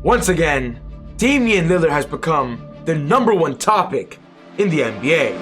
Once again, Damian Lillard has become the #1 topic in the NBA.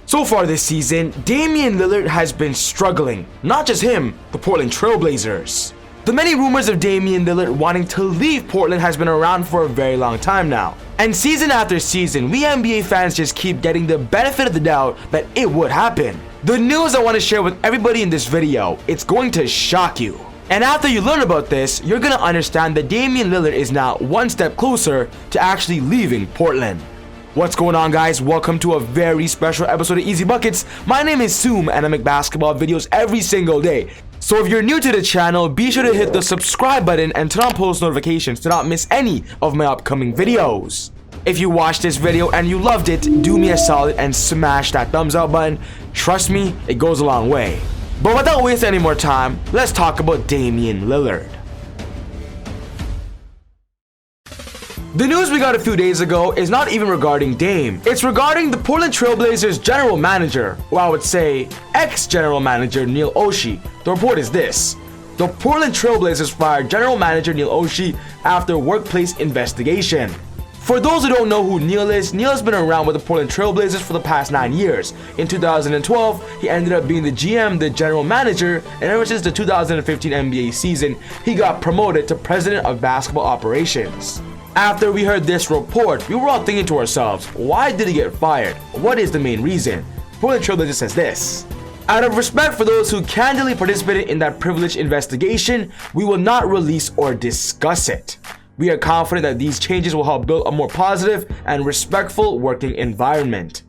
So far this season, Damian Lillard has been struggling. Not just him, the Portland Trail Blazers. The many rumors of Damian Lillard wanting to leave Portland has been around for a very long time now. And season after season, we NBA fans just keep getting the benefit of the doubt that it would happen. The news I want to share with everybody in this video, it's going to shock you. And after you learn about this, you're going to understand that Damian Lillard is now one step closer to actually leaving Portland. What's going on, guys? Welcome to a very special episode of Easy Buckets. My name is Soom and I make basketball videos every single day. So if you're new to the channel, be sure to hit the subscribe button and turn on post notifications to not miss any of my upcoming videos. If you watched this video and you loved it, do me a solid and smash that thumbs up button. Trust me, it goes a long way. But without wasting any more time, let's talk about Damian Lillard. The news we got a few days ago is not even regarding Dame. It's regarding the Portland Trail Blazers general manager, or I would say ex-general manager Neil Oshie. The report is this: the Portland Trail Blazers fired general manager Neil Oshie after workplace investigation. For those who don't know who Neil is, Neil has been around with the Portland Trail Blazers for the past 9 years. In 2012, he ended up being the GM, the general manager, and ever since the 2015 NBA season, he got promoted to president of basketball operations. After we heard this report, we were all thinking to ourselves, why did he get fired? What is the main reason? Portland Trail Blazers says this: out of respect for those who candidly participated in that privileged investigation, we will not release or discuss it. We are confident that these changes will help build a more positive and respectful working environment.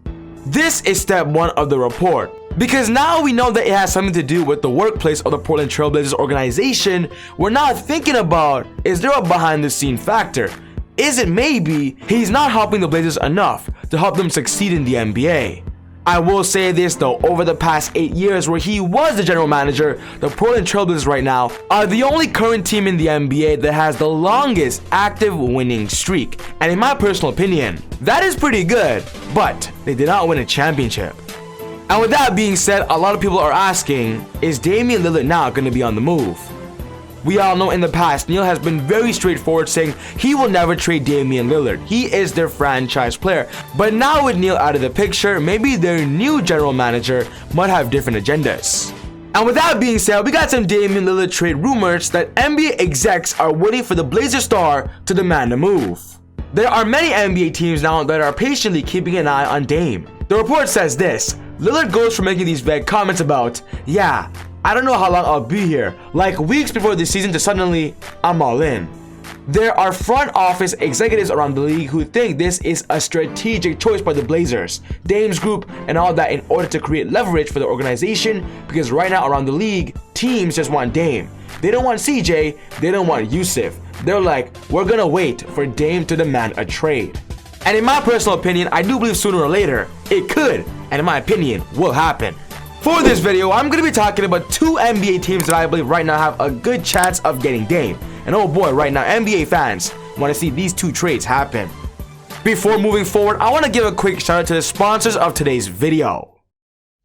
This is step 1 of the report. Because now we know that it has something to do with the workplace of the Portland Trail Blazers organization, we're now thinking about, is there a behind the scene factor? Is it maybe he's not helping the Blazers enough to help them succeed in the NBA? I will say this though, over the past 8 years where he was the general manager, the Portland Trail Blazers right now are the only current team in the NBA that has the longest active winning streak. And in my personal opinion, that is pretty good, but they did not win a championship. And with that being said, a lot of people are asking, is Damian Lillard now going to be on the move? We all know in the past, Neil has been very straightforward saying he will never trade Damian Lillard. He is their franchise player. But now with Neil out of the picture, maybe their new general manager might have different agendas. And with that being said, we got some Damian Lillard trade rumors that NBA execs are waiting for the Blazer star to demand a move. There are many NBA teams now that are patiently keeping an eye on Dame. The report says this: Lillard goes from making these vague comments about, yeah, I don't know how long I'll be here, like weeks before the season, to suddenly, I'm all in. There are front office executives around the league who think this is a strategic choice by the Blazers, Dame's group, and all that in order to create leverage for the organization, because right now around the league, teams just want Dame. They don't want CJ, they don't want Yusuf. They're like, we're gonna wait for Dame to demand a trade. And in my personal opinion, I do believe sooner or later, it could, and in my opinion, will happen. For this video, I'm going to be talking about 2 NBA teams that I believe right now have a good chance of getting Dame. And oh boy, right now, NBA fans want to see these 2 trades happen. Before moving forward, I want to give a quick shout out to the sponsors of today's video.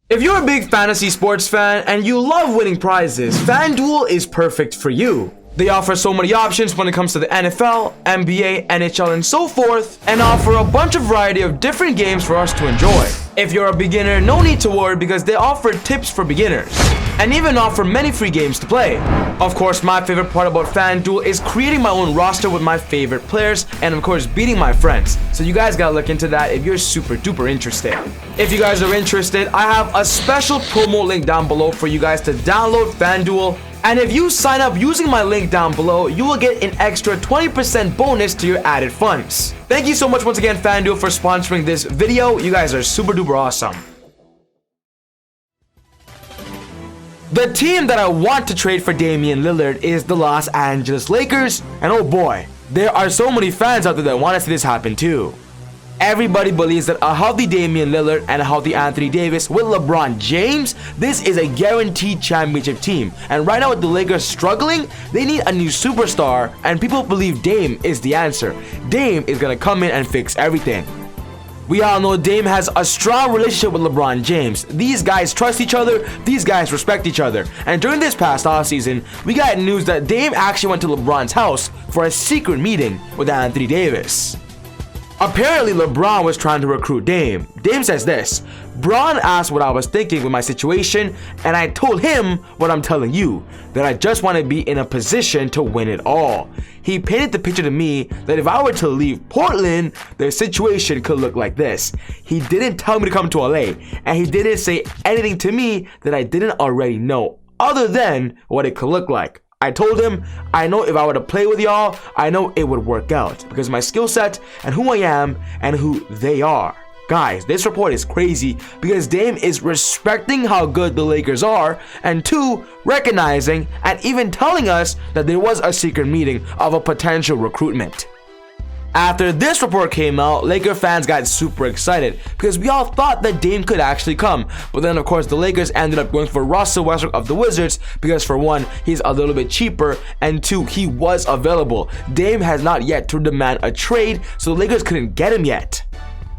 If you're a big fantasy sports fan and you love winning prizes, FanDuel is perfect for you. They offer so many options when it comes to the NFL, NBA, NHL, and so forth, and offer a bunch of variety of different games for us to enjoy. If you're a beginner, no need to worry because they offer tips for beginners, and even offer many free games to play. Of course, my favorite part about FanDuel is creating my own roster with my favorite players, and of course, beating my friends. So you guys gotta look into that if you're super duper interested. If you guys are interested, I have a special promo link down below for you guys to download FanDuel. And if you sign up using my link down below, you will get an extra 20% bonus to your added funds. Thank you so much once again, FanDuel, for sponsoring this video. You guys are super duper awesome. The team that I want to trade for Damian Lillard is the Los Angeles Lakers. And oh boy, there are so many fans out there that want to see this happen too. Everybody believes that a healthy Damian Lillard and a healthy Anthony Davis with LeBron James, this is a guaranteed championship team. And right now with the Lakers struggling, they need a new superstar, and people believe Dame is the answer. Dame is gonna come in and fix everything. We all know Dame has a strong relationship with LeBron James. These guys trust each other, these guys respect each other. And during this past offseason, we got news that Dame actually went to LeBron's house for a secret meeting with Anthony Davis. Apparently, LeBron was trying to recruit Dame. Dame says this: "Bron asked what I was thinking with my situation, and I told him what I'm telling you, that I just want to be in a position to win it all. He painted the picture to me that if I were to leave Portland, the situation could look like this. He didn't tell me to come to LA, and he didn't say anything to me that I didn't already know, other than what it could look like. I told him, I know if I were to play with y'all, I know it would work out because of my skill set and who I am and who they are." Guys, this report is crazy because Dame is respecting how good the Lakers are, and 2, recognizing and even telling us that there was a secret meeting of a potential recruitment. After this report came out, Laker fans got super excited because we all thought that Dame could actually come. But then, of course, the Lakers ended up going for Russell Westbrook of the Wizards because, for one, he's a little bit cheaper, and 2, he was available. Dame has not yet to demand a trade, so the Lakers couldn't get him yet.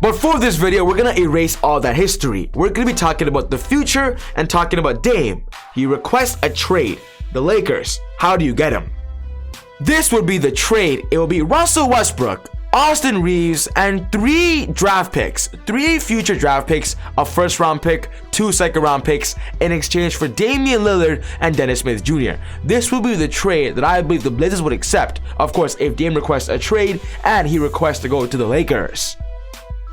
But for this video, we're gonna erase all that history. We're gonna be talking about the future and talking about Dame. He requests a trade. The Lakers, how do you get him? This would be the trade. It will be Russell Westbrook, Austin Reeves, and 3 draft picks, 3 future draft picks, a first-round pick, 2 second-round picks in exchange for Damian Lillard and Dennis Smith Jr. This will be the trade that I believe the Blazers would accept, of course, if Dame requests a trade and he requests to go to the Lakers.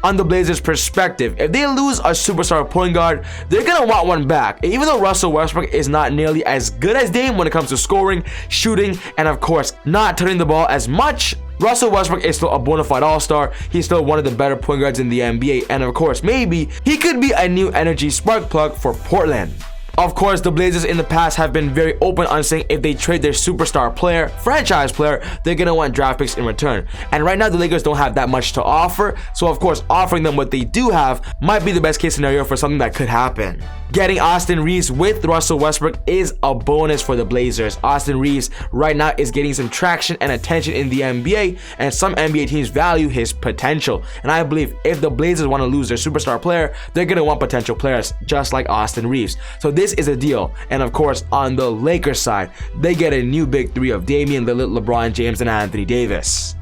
On the Blazers' perspective, if they lose a superstar point guard, they're gonna want one back. Even though Russell Westbrook is not nearly as good as Dame when it comes to scoring, shooting, and of course, not turning the ball as much, Russell Westbrook is still a bona fide all-star. He's still one of the better point guards in the NBA, and of course, maybe he could be a new energy spark plug for Portland. Of course, the Blazers in the past have been very open on saying if they trade their superstar player, franchise player, they're gonna want draft picks in return. And right now, the Lakers don't have that much to offer, so of course, offering them what they do have might be the best case scenario for something that could happen. Getting Austin Reeves with Russell Westbrook is a bonus for the Blazers. Austin Reeves right now is getting some traction and attention in the NBA, and some NBA teams value his potential. And I believe if the Blazers want to lose their superstar player, they're gonna want potential players just like Austin Reeves. So this is a deal. And of course, on the Lakers side, they get a new big 3 of Damian Lillard, LeBron James, and Anthony Davis.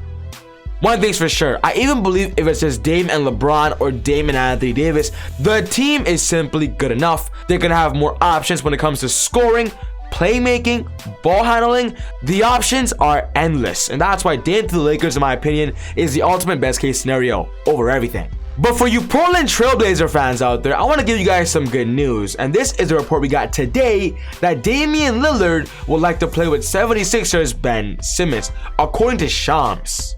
One thing's for sure, I even believe if it's just Dame and LeBron or Dame and Anthony Davis, the team is simply good enough. They're gonna have more options when it comes to scoring, playmaking, ball handling. The options are endless, and that's why Dame to the Lakers, in my opinion, is the ultimate best case scenario over everything. But for you Portland Trailblazer fans out there, I want to give you guys some good news, and this is a report we got today that Damian Lillard would like to play with 76ers Ben Simmons, according to Shams.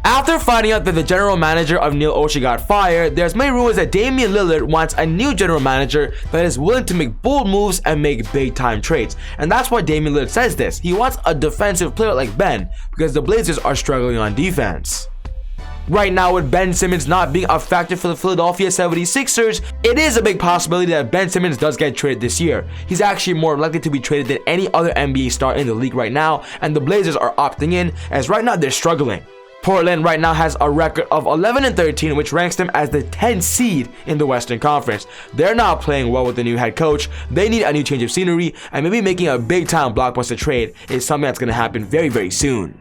After finding out that the general manager of Neil Oshie got fired, there's many rumors that Damian Lillard wants a new general manager that is willing to make bold moves and make big time trades. And that's why Damian Lillard says this. He wants a defensive player like Ben because the Blazers are struggling on defense. Right now, with Ben Simmons not being a factor for the Philadelphia 76ers, it is a big possibility that Ben Simmons does get traded this year. He's actually more likely to be traded than any other NBA star in the league right now, and the Blazers are opting in as right now they're struggling. Portland right now has a record of 11-13, which ranks them as the 10th seed in the Western Conference. They're not playing well with the new head coach. They need a new change of scenery, and maybe making a big-time blockbuster trade is something that's going to happen very, very soon.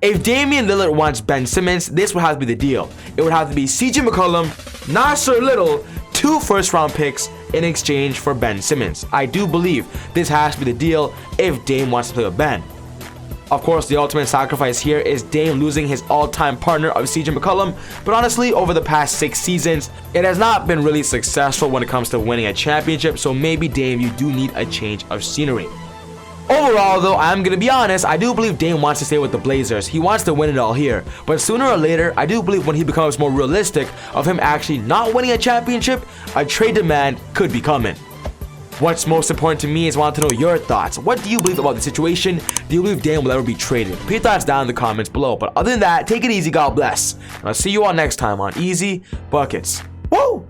If Damian Lillard wants Ben Simmons, this would have to be the deal. It would have to be CJ McCollum, Nasir Little, 2 first-round picks in exchange for Ben Simmons. I do believe this has to be the deal if Dame wants to play with Ben. Of course, the ultimate sacrifice here is Dame losing his all-time partner of CJ McCollum, but honestly, over the past 6 seasons, it has not been really successful when it comes to winning a championship, so maybe Dame, you do need a change of scenery. Overall, though, I'm going to be honest, I do believe Dame wants to stay with the Blazers. He wants to win it all here, but sooner or later, I do believe when he becomes more realistic of him actually not winning a championship, a trade demand could be coming. What's most important to me is I want to know your thoughts. What do you believe about the situation? Do you believe Dame will ever be traded? Put your thoughts down in the comments below. But other than that, take it easy. God bless. And I'll see you all next time on Easy Buckets. Woo!